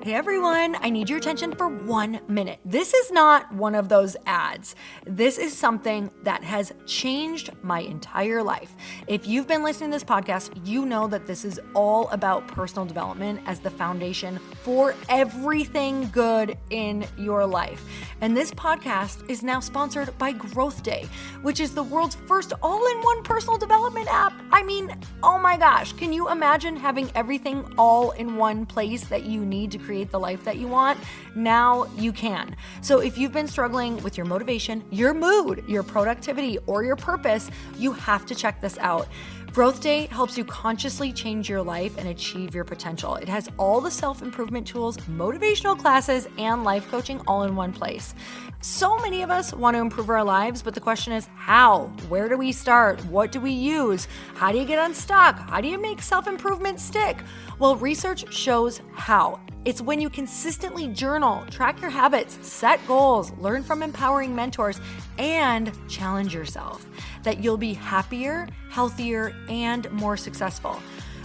Hey everyone, I need your attention for 1 minute. This is not one of those ads. This is something that has changed my entire life. If you've been listening to this podcast, you know that this is all about personal development as the foundation for everything good in your life. And this podcast is now sponsored by Growth Day, which is the world's first all-in-one personal development app. I mean, oh my gosh, can you imagine having everything all in one place that you need to create the life that you want? Now you can. So if you've been struggling with your motivation, your mood, your productivity, or your purpose, you have to check this out. Growth Day helps you consciously change your life and achieve your potential. It has all the self-improvement tools, motivational classes, and life coaching all in one place. So many of us want to improve our lives, but the question is how? Where do we start? What do we use? How do you get unstuck? How do you make self-improvement stick? Well, research shows how. It's when you consistently journal, track your habits, set goals, learn from empowering mentors, and challenge yourself that you'll be happier, healthier, and more successful.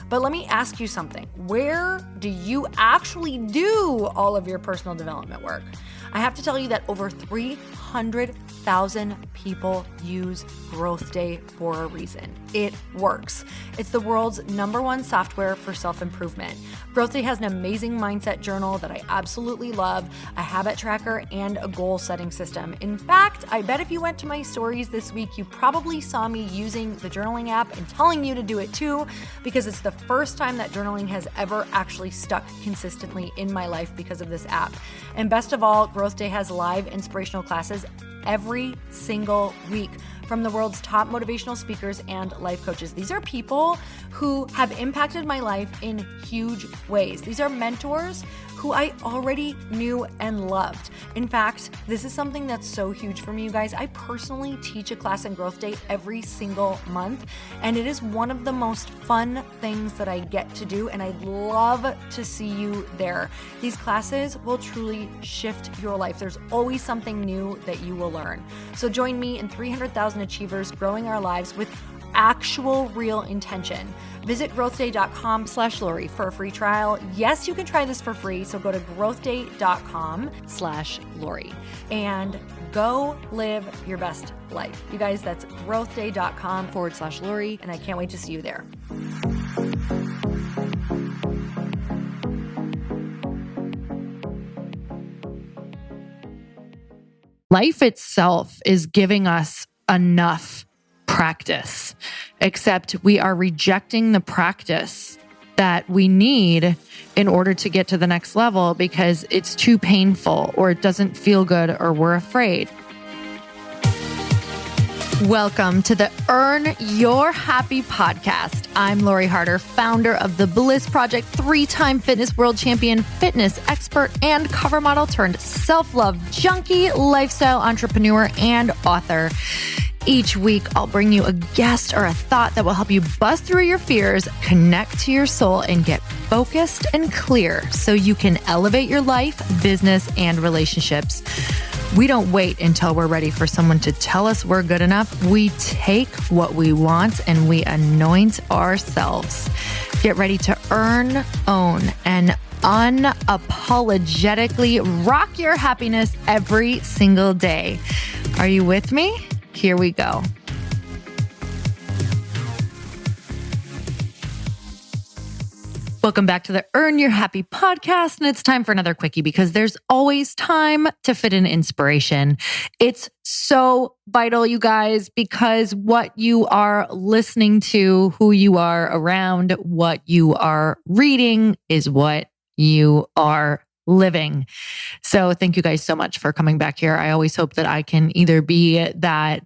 But let me ask you something. Where do you actually do all of your personal development work? I have to tell you that over 300,000 people use Growth Day for a reason. It works. It's the world's #1 software for self-improvement. Growth Day has an amazing mindset journal that I absolutely love, a habit tracker, and a goal-setting system. In fact, I bet if you went to my stories this week, you probably saw me using the journaling app and telling you to do it too, because it's the first time that journaling has ever actually stuck consistently in my life because of this app. And best of all, Growth Day has live inspirational classes every single week from the world's top motivational speakers and life coaches. These are people who have impacted my life in huge ways. These are mentors who I already knew and loved. In fact, this is something that's so huge for me, you guys. I personally teach a class in Growth Day every single month, and it is one of the most fun things that I get to do, and I'd love to see you there. These classes will truly shift your life. There's always something new that you will learn. So join me and 300,000 achievers growing our lives with actual real intention. Visit growthday.com/Lori for a free trial. Yes, you can try this for free. So go to growthday.com/Lori and go live your best life. You guys, that's growthday.com/Lori. And I can't wait to see you there. Life itself is giving us enough practice, except we are rejecting the practice that we need in order to get to the next level because it's too painful or it doesn't feel good or we're afraid. Welcome to the Earn Your Happy podcast. I'm Lori Harder, founder of The Bliss Project, 3-time fitness world champion, fitness expert, and cover model turned self-love junkie, lifestyle entrepreneur, and author. Each week, I'll bring you a guest or a thought that will help you bust through your fears, connect to your soul, and get focused and clear so you can elevate your life, business, and relationships. We don't wait until we're ready for someone to tell us we're good enough. We take what we want and we anoint ourselves. Get ready to earn, own, and unapologetically rock your happiness every single day. Are you with me? Here we go. Welcome back to the Earn Your Happy podcast. And it's time for another quickie because there's always time to fit in inspiration. It's so vital, you guys, because what you are listening to, who you are around, what you are reading is what you are living. So thank you guys so much for coming back here. I always hope that I can either be that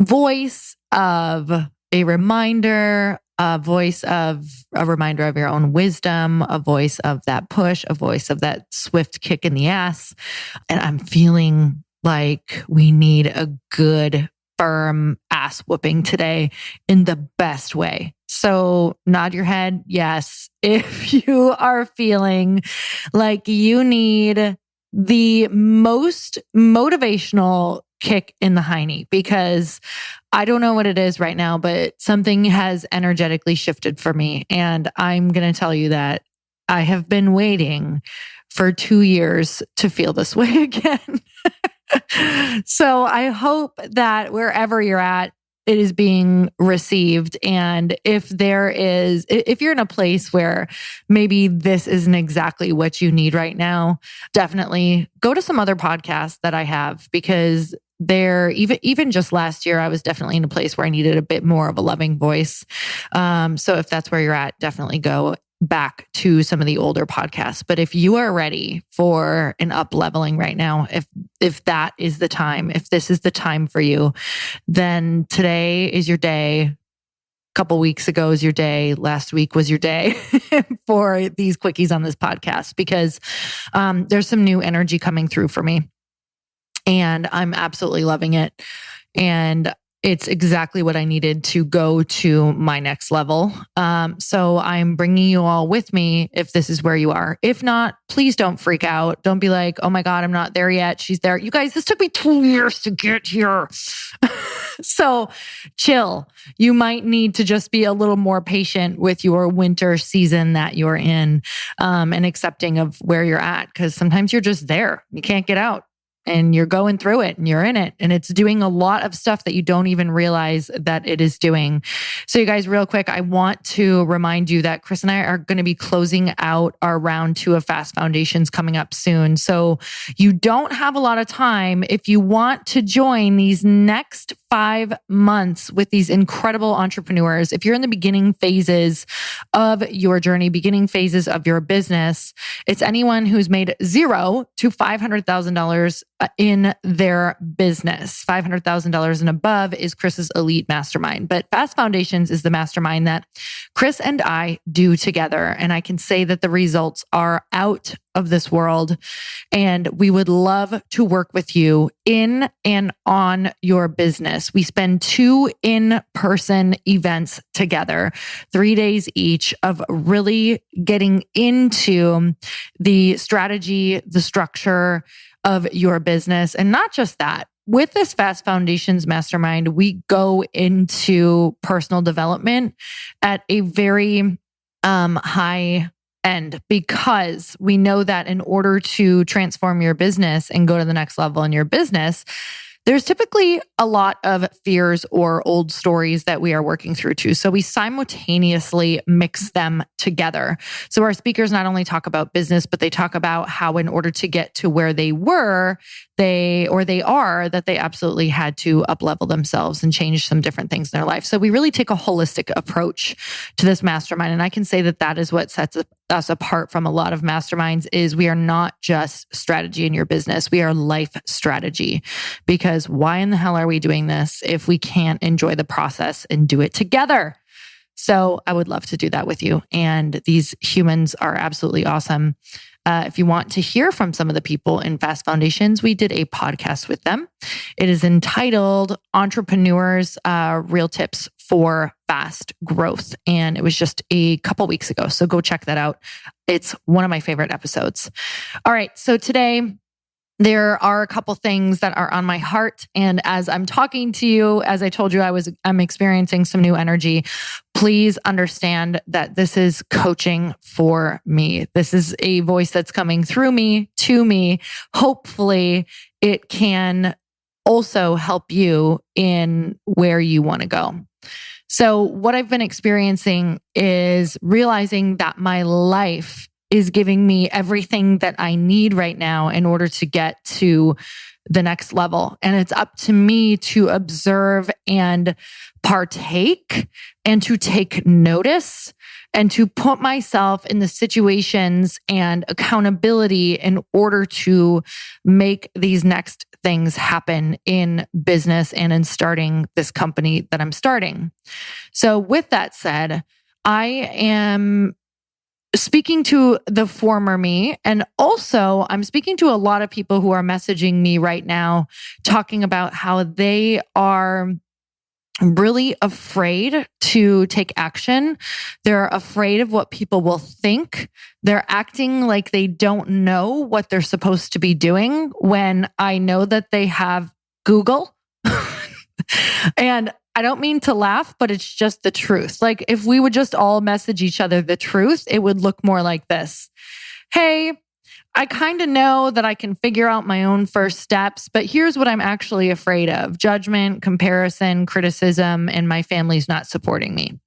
voice of a reminder, a voice of a reminder of your own wisdom, a voice of that push, a voice of that swift kick in the ass. And I'm feeling like we need a good, firm ass whooping today in the best way. So nod your head. Yes. If you are feeling like you need the most motivational kick in the hiney, because I don't know what it is right now, but something has energetically shifted for me. And I'm going to tell you that I have been waiting for 2 years to feel this way again. So I hope that wherever you're at, it is being received. And if you're in a place where maybe this isn't exactly what you need right now, definitely go to some other podcasts that I have, because even just last year, I was definitely in a place where I needed a bit more of a loving voice. So if that's where you're at, definitely go back to some of the older podcasts. But if you are ready for an up leveling right now, if that is the time, if this is the time for you, then today is your day. A couple weeks ago is your day. Last week was your day for these quickies on this podcast, because there's some new energy coming through for me. And I'm absolutely loving it. And it's exactly what I needed to go to my next level. So I'm bringing you all with me if this is where you are. If not, please don't freak out. Don't be like, oh my God, I'm not there yet. She's there. You guys, this took me 2 years to get here. So chill. You might need to just be a little more patient with your winter season that you're in, and accepting of where you're at, because sometimes you're just there. You can't get out. And you're going through it and you're in it, and it's doing a lot of stuff that you don't even realize that it is doing. So you guys, real quick, I want to remind you that Chris and I are going to be closing out our round 2 of Fast Foundations coming up soon. So you don't have a lot of time if you want to join these next 5 months with these incredible entrepreneurs. If you're in the beginning phases of your journey, beginning phases of your business, it's anyone who's made $0 to $500,000 in their business. $500,000 and above is Chris's elite mastermind. But Fast Foundations is the mastermind that Chris and I do together. And I can say that the results are out of this world. And we would love to work with you in and on your business. We spend 2 in-person events together, 3 days each, of really getting into the strategy, the structure of your business. And not just that, with this Fast Foundations Mastermind, we go into personal development at a very high end, because we know that in order to transform your business and go to the next level in your business, there's typically a lot of fears or old stories that we are working through too. So we simultaneously mix them together. So our speakers not only talk about business, but they talk about how in order to get to where they were, they absolutely had to up-level themselves and change some different things in their life. So we really take a holistic approach to this mastermind. And I can say that that is what sets us apart from a lot of masterminds, is we are not just strategy in your business. We are life strategy. Because why in the hell are we doing this if we can't enjoy the process and do it together? So I would love to do that with you. And these humans are absolutely awesome. If you want to hear from some of the people in Fast Foundations, we did a podcast with them. It is entitled Entrepreneurs Real Tips for Fast Growth. And it was just a couple weeks ago. So go check that out. It's one of my favorite episodes. All right. So today, there are a couple things that are on my heart. And as I'm talking to you, as I told you, I'm experiencing some new energy. Please understand that this is coaching for me. This is a voice that's coming through me, to me. Hopefully it can also help you in where you want to go. So what I've been experiencing is realizing that my life is giving me everything that I need right now in order to get to the next level. And it's up to me to observe and partake and to take notice and to put myself in the situations and accountability in order to make these next things happen in business and in starting this company that I'm starting. So with that said, I am speaking to the former me, and also I'm speaking to a lot of people who are messaging me right now, talking about how they are really afraid to take action. They're afraid of what people will think. They're acting like they don't know what they're supposed to be doing, when I know that they have Google. And I don't mean to laugh, but it's just the truth. Like, if we would just all message each other the truth, it would look more like this. Hey, I kind of know that I can figure out my own first steps, but here's what I'm actually afraid of: judgment, comparison, criticism, and my family's not supporting me.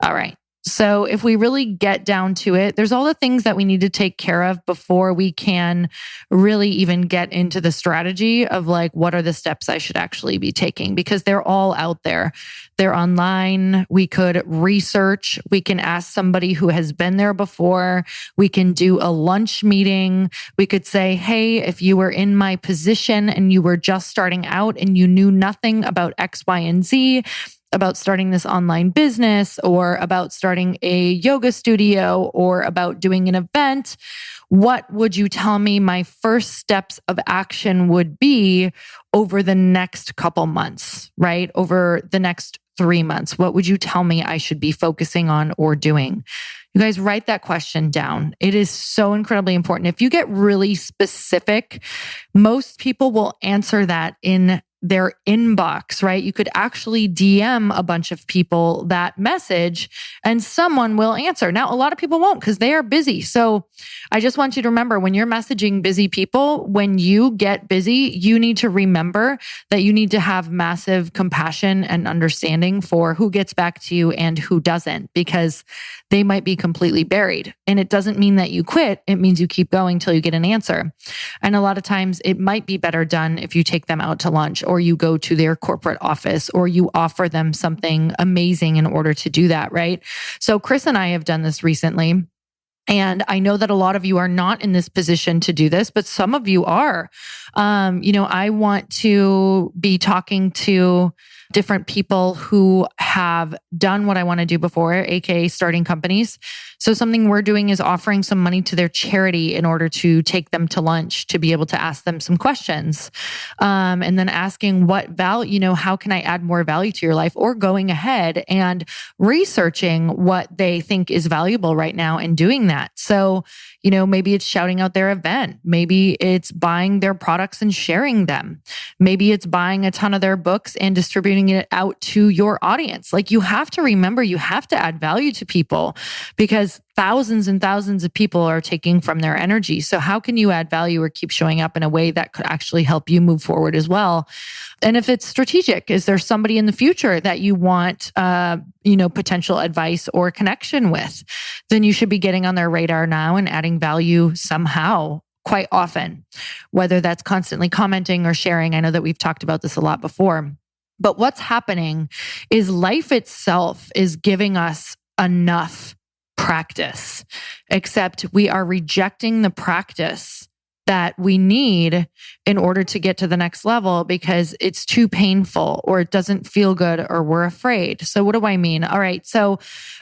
All right. So if we really get down to it, there's all the things that we need to take care of before we can really even get into the strategy of like, what are the steps I should actually be taking? Because they're all out there. They're online. We could research. We can ask somebody who has been there before. We can do a lunch meeting. We could say, hey, if you were in my position and you were just starting out and you knew nothing about X, Y, and Z, about starting this online business or about starting a yoga studio or about doing an event, what would you tell me my first steps of action would be over the next couple months, right? Over the next 3 months, what would you tell me I should be focusing on or doing? You guys write that question down. It is so incredibly important. If you get really specific, most people will answer that in their inbox, right? You could actually DM a bunch of people that message and someone will answer. Now, a lot of people won't because they are busy. So I just want you to remember, when you're messaging busy people, when you get busy, you need to remember that you need to have massive compassion and understanding for who gets back to you and who doesn't, because they might be completely buried. And it doesn't mean that you quit. It means you keep going till you get an answer. And a lot of times it might be better done if you take them out to lunch, or you go to their corporate office, or you offer them something amazing in order to do that, right? So Chris and I have done this recently. And I know that a lot of you are not in this position to do this, but some of you are. I want to be talking to different people who have done what I want to do before, aka starting companies. So something we're doing is offering some money to their charity in order to take them to lunch, to be able to ask them some questions. And then asking what value, how can I add more value to your life? Or going ahead and researching what they think is valuable right now and doing that. So, maybe it's shouting out their event. Maybe it's buying their products and sharing them. Maybe it's buying a ton of their books and distributing it out to your audience. Like, you have to remember, you have to add value to people, because thousands and thousands of people are taking from their energy. So how can you add value or keep showing up in a way that could actually help you move forward as well? And if it's strategic, is there somebody in the future that you want, potential advice or connection with? Then you should be getting on their radar now and adding value somehow, quite often, whether that's constantly commenting or sharing. I know that we've talked about this a lot before, but what's happening is life itself is giving us enough practice, except we are rejecting the practice that we need in order to get to the next level because it's too painful or it doesn't feel good or we're afraid. So what do I mean? All right. So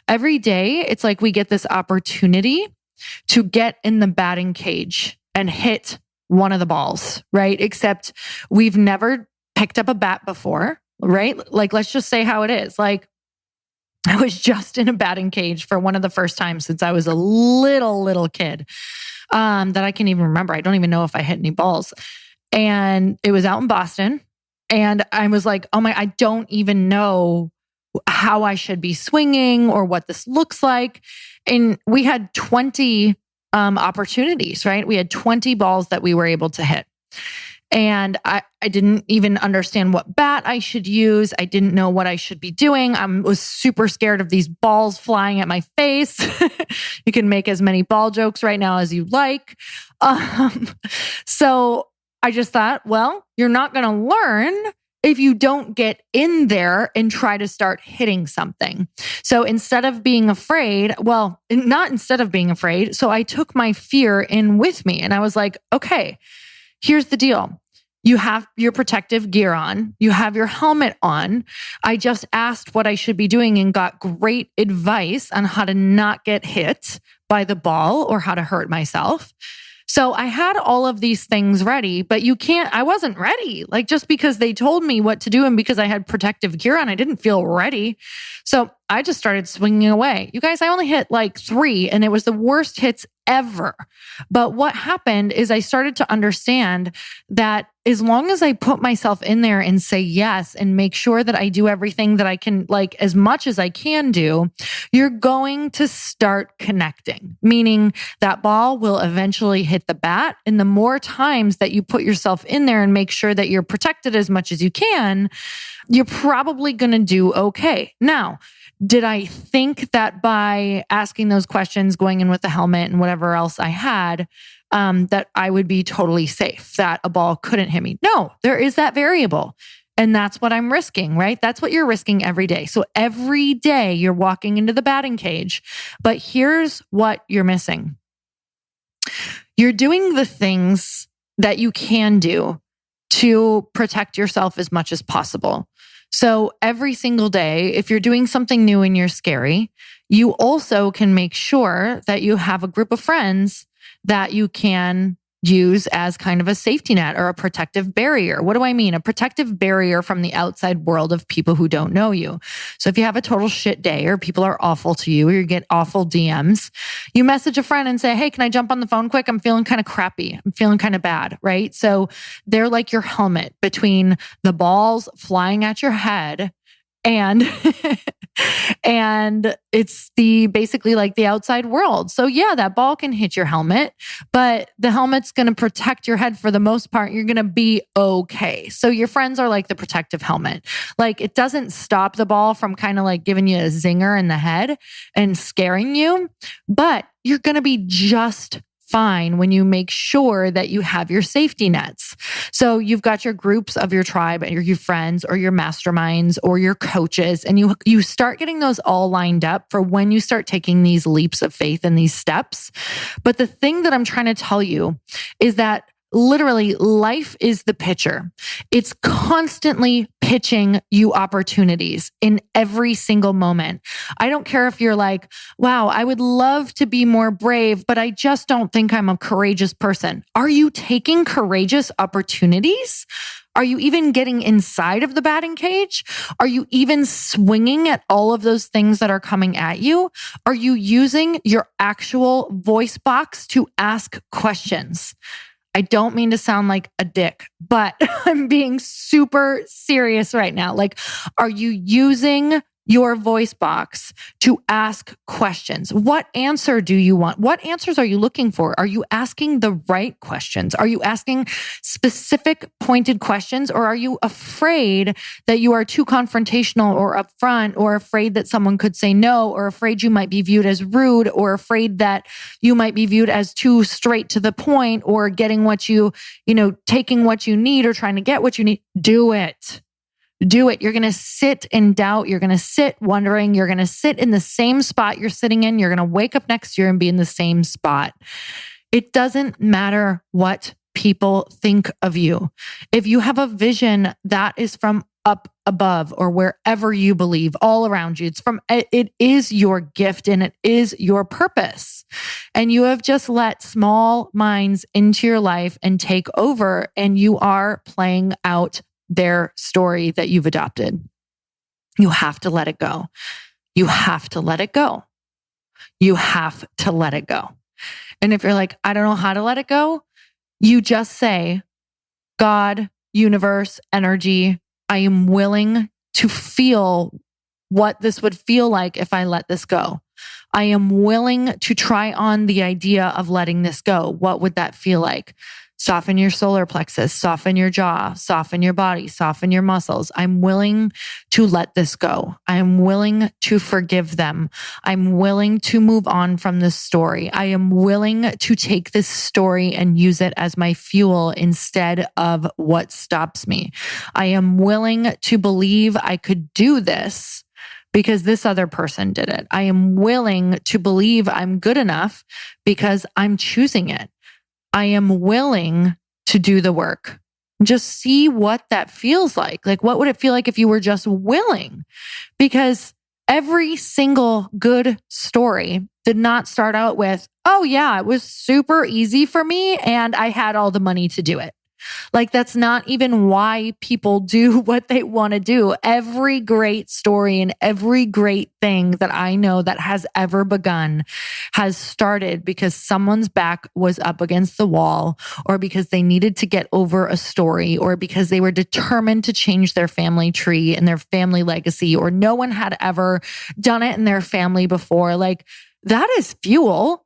every day it's like we get this opportunity to get in the batting cage and hit one of the balls, right? Except we've never picked up a bat before, right? Like, let's just say how it is. Like, I was just in a batting cage for one of the first times since I was a little kid, that I can even remember. I don't even know if I hit any balls. And it was out in Boston. And I was like, I don't even know how I should be swinging or what this looks like. And we had 20 opportunities, right? We had 20 balls that we were able to hit. And I didn't even understand what bat I should use. I didn't know what I should be doing. I was super scared of these balls flying at my face. You can make as many ball jokes right now as you like. So I just thought, well, you're not going to learn if you don't get in there and try to start hitting something. So instead of being afraid, so I took my fear in with me and I was like, okay, here's the deal. You have your protective gear on. You have your helmet on. I just asked what I should be doing and got great advice on how to not get hit by the ball or how to hurt myself. So I had all of these things ready, but I wasn't ready. Like, just because they told me what to do and because I had protective gear on, I didn't feel ready. So I just started swinging away. You guys, I only hit like 3 and it was the worst hits ever. But what happened is I started to understand that as long as I put myself in there and say yes and make sure that I do everything that I can, like as much as I can do, you're going to start connecting, meaning that ball will eventually hit the bat. And the more times that you put yourself in there and make sure that you're protected as much as you can, you're probably going to do okay. Now, did I think that by asking those questions, going in with the helmet and whatever else I had, that I would be totally safe, that a ball couldn't hit me? No, there is that variable. And that's what I'm risking, right? That's what you're risking every day. So every day you're walking into the batting cage, but here's what you're missing. You're doing the things that you can do to protect yourself as much as possible. So every single day, if you're doing something new and you're scary, you also can make sure that you have a group of friends that you can use as kind of a safety net or a protective barrier. What do I mean? A protective barrier from the outside world of people who don't know you. So if you have a total shit day or people are awful to you or you get awful DMs, you message a friend and say, hey, can I jump on the phone quick? I'm feeling kind of crappy. I'm feeling kind of bad, right? So they're like your helmet between the balls flying at your head and and it's basically like the outside world. So yeah, that ball can hit your helmet, but the helmet's going to protect your head for the most part. You're going to be okay. So your friends are like the protective helmet. Like it doesn't stop the ball from kind of like giving you a zinger in the head and scaring you, but you're going to be just fine when you make sure that you have your safety nets. So you've got your groups of your tribe or your friends or your masterminds or your coaches, and you start getting those all lined up for when you start taking these leaps of faith and these steps. But the thing that I'm trying to tell you is that literally, life is the pitcher. It's constantly pitching you opportunities in every single moment. I don't care if you're like, wow, I would love to be more brave, but I just don't think I'm a courageous person. Are you taking courageous opportunities? Are you even getting inside of the batting cage? Are you even swinging at all of those things that are coming at you? Are you using your actual voice box to ask questions? I don't mean to sound like a dick, but I'm being super serious right now. Like, are you using your voice box to ask questions? What answer do you want? What answers are you looking for? Are you asking the right questions? Are you asking specific pointed questions? Or are you afraid that you are too confrontational or upfront, or afraid that someone could say no, or afraid you might be viewed as rude, or afraid that you might be viewed as too straight to the point, or getting what taking what you need or trying to get what you need? Do it. Do it. You're going to sit in doubt. You're going to sit wondering. You're going to sit in the same spot you're sitting in. You're going to wake up next year and be in the same spot. It doesn't matter what people think of you. If you have a vision that is from up above or wherever you believe, all around you, it is your gift and it is your purpose. And you have just let small minds into your life and take over, and you are playing out their story that you've adopted. You have to let it go. You have to let it go. You have to let it go. And if you're like, I don't know how to let it go, you just say, God, universe, energy, I am willing to feel what this would feel like if I let this go. I am willing to try on the idea of letting this go. What would that feel like? Soften your solar plexus, soften your jaw, soften your body, soften your muscles. I'm willing to let this go. I'm willing to forgive them. I'm willing to move on from this story. I am willing to take this story and use it as my fuel instead of what stops me. I am willing to believe I could do this because this other person did it. I am willing to believe I'm good enough because I'm choosing it. I am willing to do the work. Just see what that feels like. Like, what would it feel like if you were just willing? Because every single good story did not start out with, oh yeah, it was super easy for me and I had all the money to do it. Like, that's not even why people do what they want to do. Every great story and every great thing that I know that has ever begun has started because someone's back was up against the wall, or because they needed to get over a story, or because they were determined to change their family tree and their family legacy, or no one had ever done it in their family before. Like, that is fuel.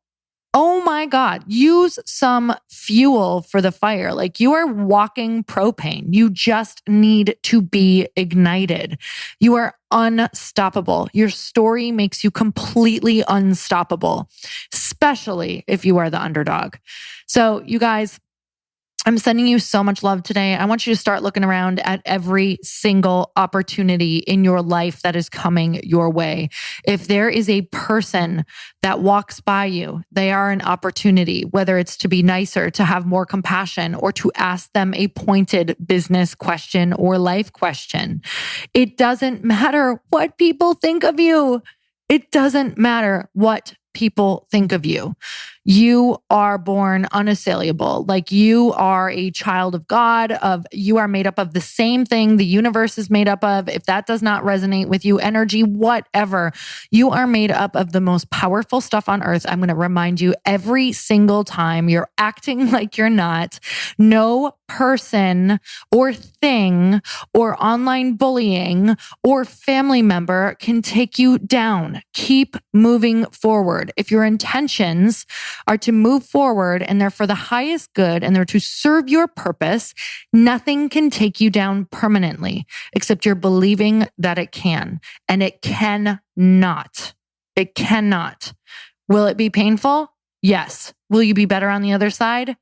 Oh my God, use some fuel for the fire. Like, you are walking propane. You just need to be ignited. You are unstoppable. Your story makes you completely unstoppable, especially if you are the underdog. So you guys, I'm sending you so much love today. I want you to start looking around at every single opportunity in your life that is coming your way. If there is a person that walks by you, they are an opportunity, whether it's to be nicer, to have more compassion, or to ask them a pointed business question or life question. It doesn't matter what people think of you. It doesn't matter what people think of you. You are born unassailable. Like, you are a child of God, you are made up of the same thing the universe is made up of. If that does not resonate with you, energy, whatever, you are made up of the most powerful stuff on earth. I'm going to remind you every single time you're acting like you're not. No person or thing or online bullying or family member can take you down. Keep moving forward. If your intentions are to move forward and they're for the highest good and they're to serve your purpose, nothing can take you down permanently except you're believing that it can. And it cannot. It cannot. Will it be painful? Yes. Will you be better on the other side?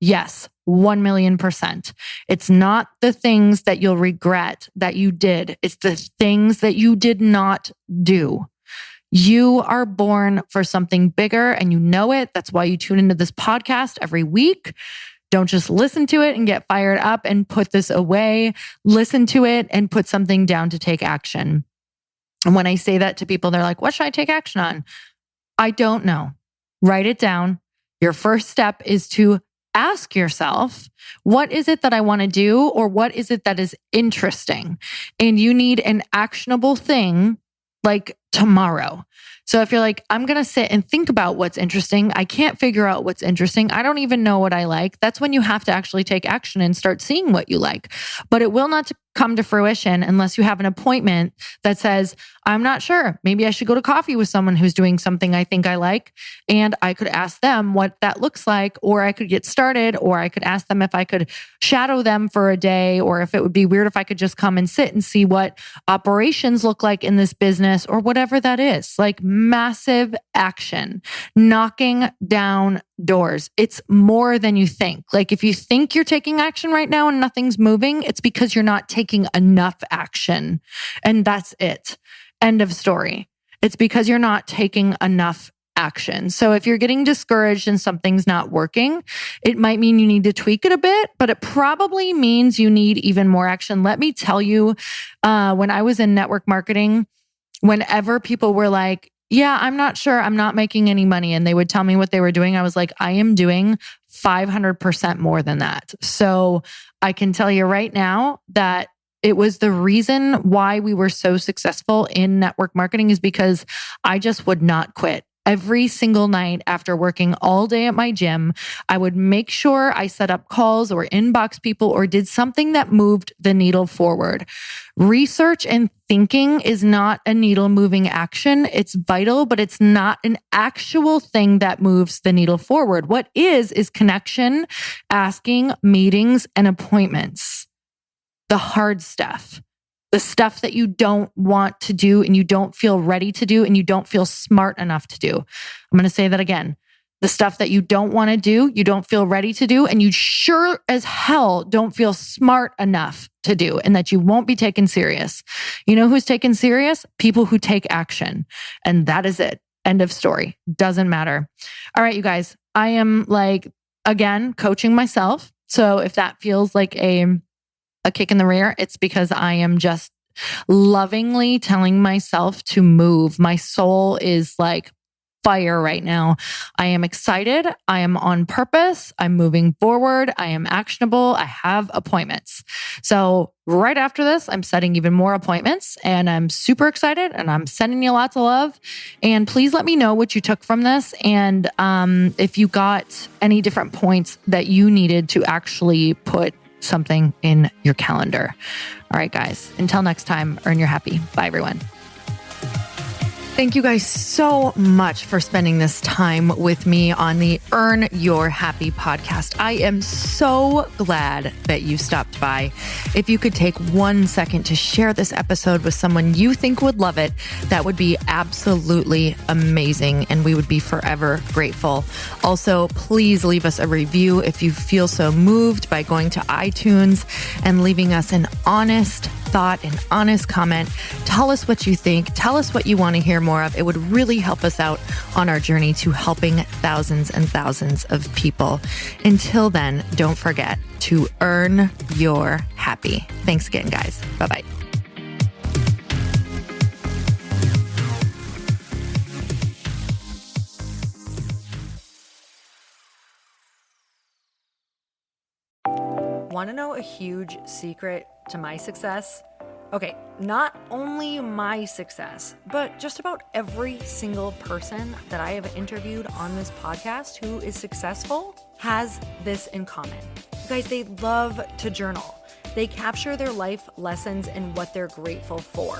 Yes. 1,000,000%. It's not the things that you'll regret that you did. It's the things that you did not do. You are born for something bigger and you know it. That's why you tune into this podcast every week. Don't just listen to it and get fired up and put this away. Listen to it and put something down to take action. And when I say that to people, they're like, what should I take action on? I don't know. Write it down. Your first step is to ask yourself, what is it that I want to do? Or what is it that is interesting? And you need an actionable thing like tomorrow. So if you're like, I'm going to sit and think about what's interesting, I can't figure out what's interesting, I don't even know what I like, that's when you have to actually take action and start seeing what you like. But it will not come to fruition unless you have an appointment that says, I'm not sure, maybe I should go to coffee with someone who's doing something I think I like, and I could ask them what that looks like, or I could get started, or I could ask them if I could shadow them for a day, or if it would be weird if I could just come and sit and see what operations look like in this business, or whatever that is. Like, massive action, knocking down doors. It's more than you think. Like, if you think you're taking action right now and nothing's moving, it's because you're not taking enough action. And that's it. End of story. It's because you're not taking enough action. So if you're getting discouraged and something's not working, it might mean you need to tweak it a bit, but it probably means you need even more action. Let me tell you, when I was in network marketing, whenever people were like, yeah, I'm not sure, I'm not making any money, and they would tell me what they were doing, I was like, I am doing 500% more than that. So I can tell you right now that it was the reason why we were so successful in network marketing is because I just would not quit. Every single night after working all day at my gym, I would make sure I set up calls or inbox people or did something that moved the needle forward. Research and thinking is not a needle moving action. It's vital, but it's not an actual thing that moves the needle forward. What is connection, asking, meetings, and appointments. The hard stuff. The stuff that you don't want to do and you don't feel ready to do and you don't feel smart enough to do. I'm going to say that again. The stuff that you don't want to do, you don't feel ready to do, and you sure as hell don't feel smart enough to do, and that you won't be taken serious. You know who's taken serious? People who take action. And that is it. End of story. Doesn't matter. All right, you guys, I am again, coaching myself. So if that feels like a kick in the rear, it's because I am just lovingly telling myself to move. My soul is fire right now. I am excited. I am on purpose. I'm moving forward. I am actionable. I have appointments. So right after this, I'm setting even more appointments and I'm super excited and I'm sending you lots of love. And please let me know what you took from this. And if you got any different points that you needed to actually put something in your calendar. All right, guys, until next time, earn your happy. Bye, everyone. Thank you guys so much for spending this time with me on the Earn Your Happy podcast. I am so glad that you stopped by. If you could take 1 second to share this episode with someone you think would love it, that would be absolutely amazing, and we would be forever grateful. Also, please leave us a review if you feel so moved by going to iTunes and leaving us an honest thought, an honest comment. Tell us what you think. Tell us what you want to hear more of. It would really help us out on our journey to helping thousands and thousands of people. Until then, don't forget to earn your happy. Thanks again, guys. Bye-bye. Want to know a huge secret to my success? Okay, not only my success, but just about every single person that I have interviewed on this podcast who is successful has this in common. You guys, they love to journal. They capture their life lessons and what they're grateful for.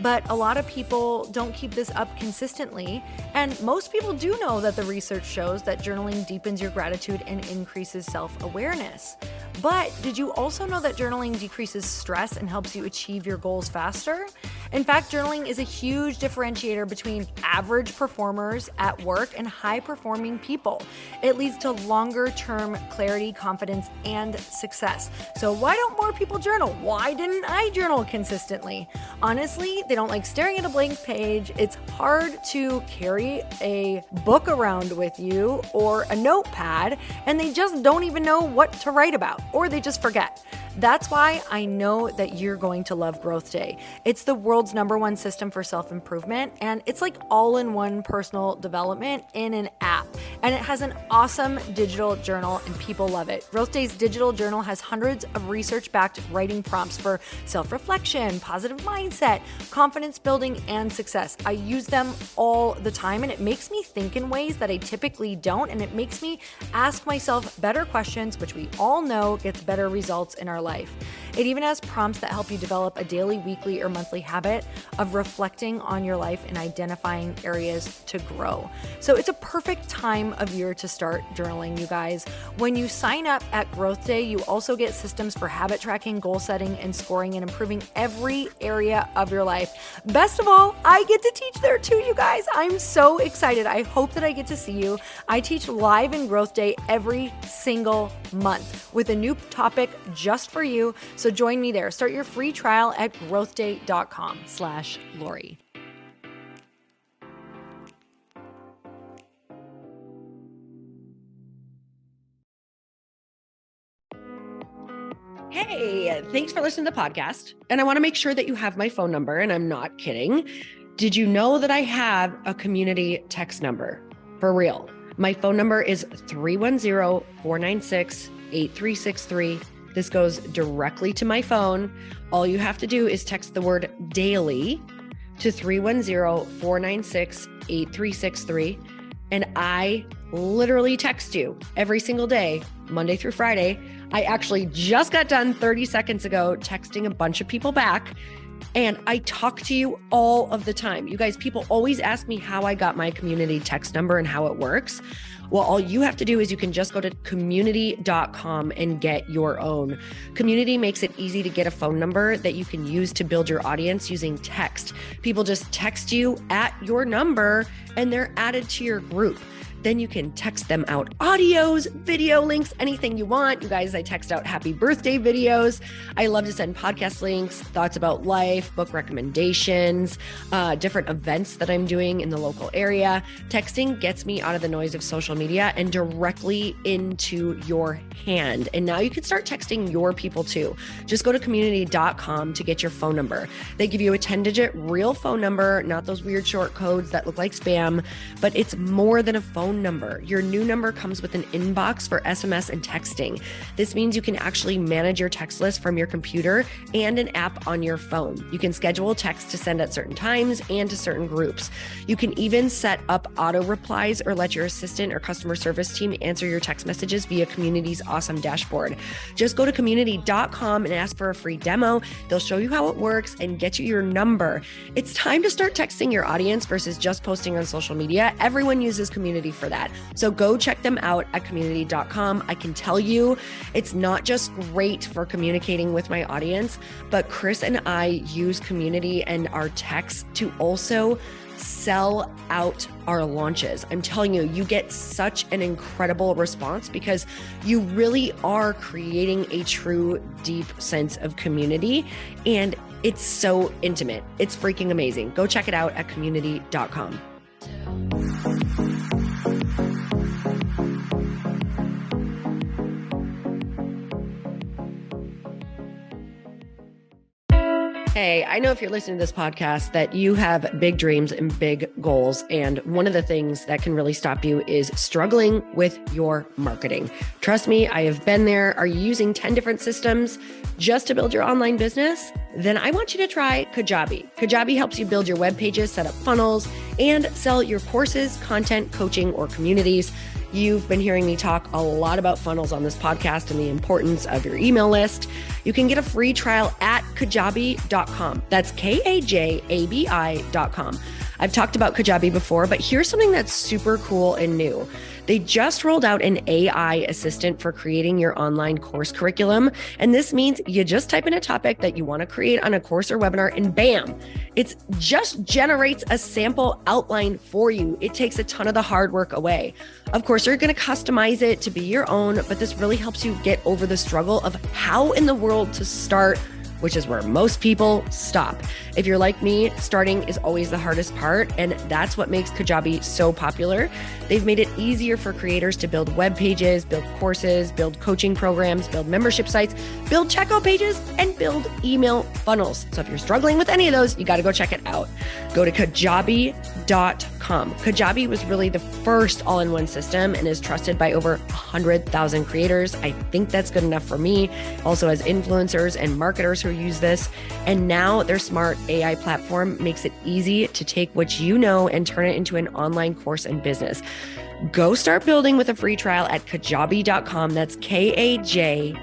But a lot of people don't keep this up consistently, and most people do know that the research shows that journaling deepens your gratitude and increases self-awareness. But did you also know that journaling decreases stress and helps you achieve your goals faster? In fact, journaling is a huge differentiator between average performers at work and high-performing people. It leads to longer-term clarity, confidence, and success. So why don't more people journal? Why didn't I journal consistently? Honestly, they don't like staring at a blank page. It's hard to carry a book around with you or a notepad, and they just don't even know what to write about, or they just forget. That's why I know that you're going to love Growth Day. It's the world's #1 system for self-improvement, and it's like all-in-one personal development in an app. And it has an awesome digital journal, and people love it. Growth Day's digital journal has hundreds of research-backed writing prompts for self-reflection, positive mindset, confidence building, and success. I use them all the time, and it makes me think in ways that I typically don't, and it makes me ask myself better questions, which we all know gets better results in our life. It even has prompts that help you develop a daily, weekly, or monthly habit of reflecting on your life and identifying areas to grow. So it's a perfect time of year to start journaling, you guys. When you sign up at Growth Day, you also get systems for habit tracking, goal setting, and scoring, and improving every area of your life. Best of all, I get to teach there too, you guys. I'm so excited. I hope that I get to see you. I teach live in Growth Day every single month with a new topic just for you. So join me there. Start your free trial at growthday.com/Lori. Hey, thanks for listening to the podcast. And I want to make sure that you have my phone number, and I'm not kidding. Did you know that I have a community text number? For real. My phone number is 310-496-8363. This goes directly to my phone. All you have to do is text the word daily to 310-496-8363. And I literally text you every single day, Monday through Friday. I actually just got done 30 seconds ago texting a bunch of people back, and I talk to you all of the time. You guys, people always ask me how I got my community text number and how it works. Well, all you have to do is you can just go to community.com and get your own. Community makes it easy to get a phone number that you can use to build your audience using text. People just text you at your number and they're added to your group. Then you can text them out audios, video links, anything you want. You guys, I text out happy birthday videos. I love to send podcast links, thoughts about life, book recommendations, different events that I'm doing in the local area. Texting gets me out of the noise of social media and directly into your hand. And now you can start texting your people too. Just go to community.com to get your phone number. They give you a 10-digit real phone number, not those weird short codes that look like spam, but it's more than a phone number. Your new number comes with an inbox for SMS and texting. This means you can actually manage your text list from your computer and an app on your phone. You can schedule texts to send at certain times and to certain groups. You can even set up auto replies or let your assistant or customer service team answer your text messages via Community's awesome dashboard. Just go to community.com and ask for a free demo. They'll show you how it works and get you your number. It's time to start texting your audience versus just posting on social media. Everyone uses Community for that. So go check them out at community.com. I can tell you it's not just great for communicating with my audience, but Chris and I use Community and our texts to also sell out our launches. I'm telling you, you get such an incredible response because you really are creating a true, deep sense of community. And it's so intimate. It's freaking amazing. Go check it out at community.com. Hey, I know if you're listening to this podcast that you have big dreams and big goals. And one of the things that can really stop you is struggling with your marketing. Trust me, I have been there. Are you using 10 different systems just to build your online business? Then I want you to try Kajabi. Kajabi helps you build your web pages, set up funnels, and sell your courses, content, coaching, or communities. You've been hearing me talk a lot about funnels on this podcast and the importance of your email list. You can get a free trial at kajabi.com. That's Kajabi.com. I've talked about Kajabi before, but here's something that's super cool and new. They just rolled out an AI assistant for creating your online course curriculum. And this means you just type in a topic that you want to create on a course or webinar and bam, it just generates a sample outline for you. It takes a ton of the hard work away. Of course, you're going to customize it to be your own, but this really helps you get over the struggle of how in the world to start, which is where most people stop. If you're like me, starting is always the hardest part, and that's what makes Kajabi so popular. They've made it easier for creators to build web pages, build courses, build coaching programs, build membership sites, build checkout pages, and build email funnels. So if you're struggling with any of those, you got to go check it out. Go to Kajabi.com. Kajabi was really the first all-in-one system and is trusted by over 100,000 creators. I think that's good enough for me. Also has influencers and marketers who use this. And now their smart AI platform makes it easy to take what you know and turn it into an online course and business. Go start building with a free trial at kajabi.com. That's Kajabi.com.